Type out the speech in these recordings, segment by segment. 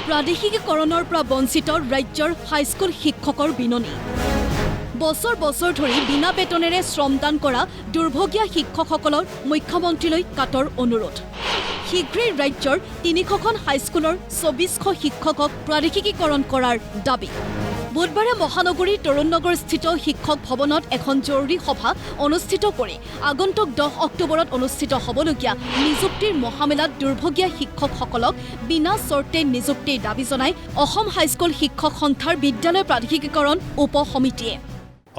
প্ৰাদেশিকীকৰণৰ পৰা বঞ্চিত ৰাজ্যৰ হাইস্কুল শিক্ষকৰ বিননি বছৰ বছৰ ধৰি বিনা বেতনেৰে শ্ৰমদান কৰা দুৰ্ভগীয়া শিক্ষকসকলৰ মুখ্যমন্ত্ৰীলৈ কাটৰ অনুৰোধ শীঘ্ৰেই ৰাজ্যৰ ৩০০খন হাইস্কুলৰ ২৪০০ শিক্ষকক প্ৰাদেশিকীকৰণ কৰাৰ দাবী বুধবাৰে মহানগৰীৰ তৰুণনগৰস্থিত শিক্ষক ভৱনত এখন জৰুৰী সভা অনুষ্ঠিত কৰি আগন্তুক ১০ অক্টোবৰত অনুষ্ঠিত হ'বলগীয়া নিযুক্তিৰ মহামেলাত দুৰ্ভগীয়া শিক্ষকসকলক বিনা চৰ্তে নিযুক্তিৰ দাবী জনাই অসম হাইস্কুল শিক্ষক সন্থাৰ বিদ্যালয় প্ৰাদেশিকীকৰণ উপ সমিতিয়ে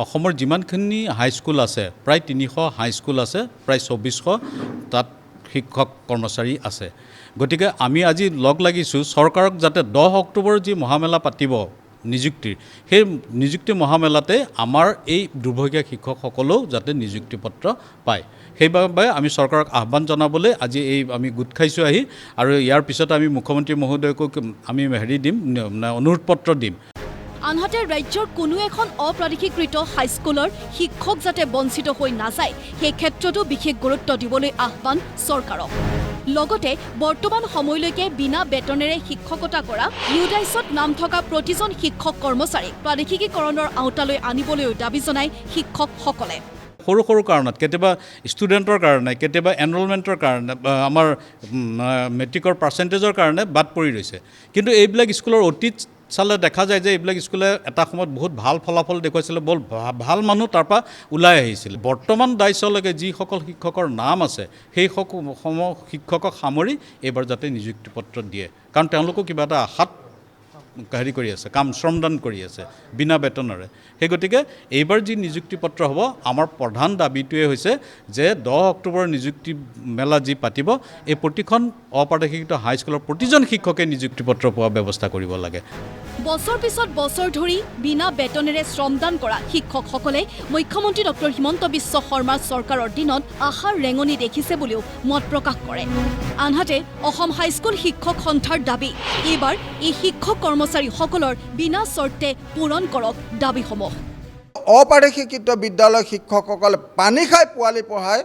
অসমৰ যিমানখিনি হাইস্কুল আছে প্ৰায় ৩০০ হাইস্কুল আছে প্ৰায় ২৪০০ তাত শিক্ষক কৰ্মচাৰী আছে গতিকে আমি আজি লগ লাগিছোঁ চৰকাৰক যাতে ১০ অক্টোবৰ যি মহামেলা পাতিব নিযুক্তিৰ সেই নিযুক্তি মহামেলাতে আমাৰ এই দুৰ্ভগীয়া শিক্ষকসকলেও যাতে নিযুক্তি পত্ৰ পায় সেইবাবে আমি চৰকাৰক আহ্বান জনাবলৈ আজি এই আমি গোট খাইছোঁ আহি আৰু ইয়াৰ পিছত আমি মুখ্যমন্ত্ৰী মহোদয়কো আমি দিম অনুৰোধ পত্ৰ দিম আনহাতে ৰাজ্যৰ কোনো এখন অপ্ৰাদেশিকৃত হাইস্কুলৰ শিক্ষক যাতে বঞ্চিত হৈ নাযায় সেই ক্ষেত্ৰতো বিশেষ গুৰুত্ব দিবলৈ আহ্বান চৰকাৰক লগতে বৰ্তমান সময়লৈকে বিনা বেতনেৰে শিক্ষকতা কৰা ইউডাইছত নাম থকা প্ৰতিজন শিক্ষক কৰ্মচাৰীক প্ৰাদেশিকীকৰণৰ আওতালৈ আনিবলৈও দাবী জনায় শিক্ষকসকলে সৰু সৰু কাৰণত কেতিয়াবা ষ্টুডেণ্টৰ কাৰণে কেতিয়াবা এনৰলমেণ্টৰ কাৰণে আমাৰ মেট্ৰিকৰ পাৰ্চেণ্টেজৰ কাৰণে বাদ পৰি ৰৈছে কিন্তু এইবিলাক স্কুলৰ অতীত চালে দেখা যায় যে এইবিলাক স্কুলে এটা সময়ত বহুত ভাল ফলাফল দেখুৱাইছিলে বৰ ভাল মানুহ তাৰ পৰা ওলাই আহিছিল বৰ্তমান দায়িত্বলৈকে যিসকল শিক্ষকৰ নাম আছে সেই শিক্ষকক সামৰি এইবাৰ যাতে নিযুক্তি পত্ৰ দিয়ে কাৰণ তেওঁলোকো কিবা এটা আশাত কৰি আছে কাম শ্ৰমদান কৰি আছে বিনা বেতনেৰে সেই গতিকে এইবাৰ যি নিযুক্তি পত্ৰ হ'ব আমাৰ প্ৰধান দাবীটোৱে হৈছে যে ১০ অক্টোবৰ নিযুক্তি মেলা যি পাতিব এই প্ৰতিখন অপ্ৰাদেশিকৃত হাইস্কুলৰ প্ৰতিজন শিক্ষকে নিযুক্তি পত্ৰ পোৱাৰ ব্যৱস্থা কৰিব লাগে বছৰ পিছত বছৰ ধৰি বিনা বেতনেৰে শ্ৰমদান কৰা শিক্ষকসকলে মুখ্যমন্ত্ৰী ডক্টৰ হিমন্ত বিশ্ব শৰ্মাৰ চৰকাৰৰ দিনত আশাৰ ৰেঙনি দেখিছে বুলিও মত প্ৰকাশ কৰে আনহাতে অসম হাইস্কুল শিক্ষক সন্থাৰ দাবী এইবাৰ এই শিক্ষক কৰ্মচাৰীসকলৰ বিনা চৰ্তে পূৰণ কৰক দাবীসমূহ অপ্ৰাদেশিকৃত বিদ্যালয় শিক্ষকসকলে পানী খাই পোৱালি পঢ়ায়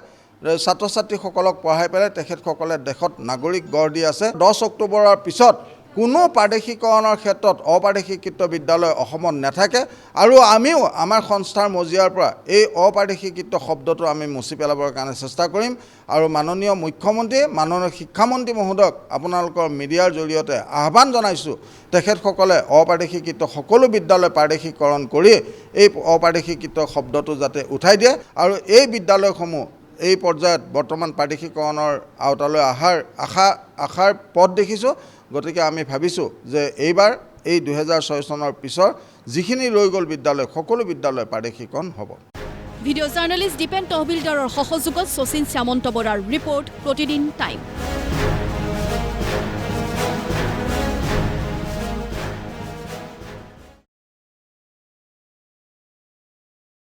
ছাত্ৰ ছাত্ৰীসকলক পঢ়াই পেলাই তেখেতসকলে দেশত নাগৰিক গঢ় দি আছে ১০ অক্টোবৰৰ পিছত কোনো প্ৰাদেশিকৰণৰ ক্ষেত্ৰত অপ্ৰাদেশিকৃত বিদ্যালয় অসমত নাথাকে আৰু আমিও আমাৰ সংস্থাৰ মজিয়াৰ পৰা এই অপ্ৰাদেশিকৃত শব্দটো আমি মুছি পেলাবৰ কাৰণে চেষ্টা কৰিম আৰু মাননীয় মুখ্যমন্ত্ৰী মাননীয় শিক্ষামন্ত্ৰী মহোদয়ক আপোনালোকৰ মিডিয়াৰ জৰিয়তে আহ্বান জনাইছোঁ তেখেতসকলে অপ্ৰাদেশিকৃত সকলো বিদ্যালয় প্ৰাদেশিকৰণ কৰি এই অপ্ৰাদেশিকৃত শব্দটো যাতে উঠাই দিয়ে আৰু এই বিদ্যালয়সমূহ এই পৰ্যায়ত বৰ্তমান প্ৰাদেশিকৰণৰ আওতালৈ আশাৰ পথ দেখিছোঁ গতিকে আমি ভাবিছোঁ যে এইবাৰ এই ২০০৬ চনৰ পিছৰ যিখিনি ৰৈ গ'ল বিদ্যালয় সকলো বিদ্যালয় প্ৰাদেশিকৰণ হ'ব ভিডিঅ' জাৰ্নেলিষ্ট দীপেন তহবিলদাৰৰ সহযোগত শচীন শ্যামন্ত বৰাৰ ৰিপৰ্ট প্ৰতিদিন টাইম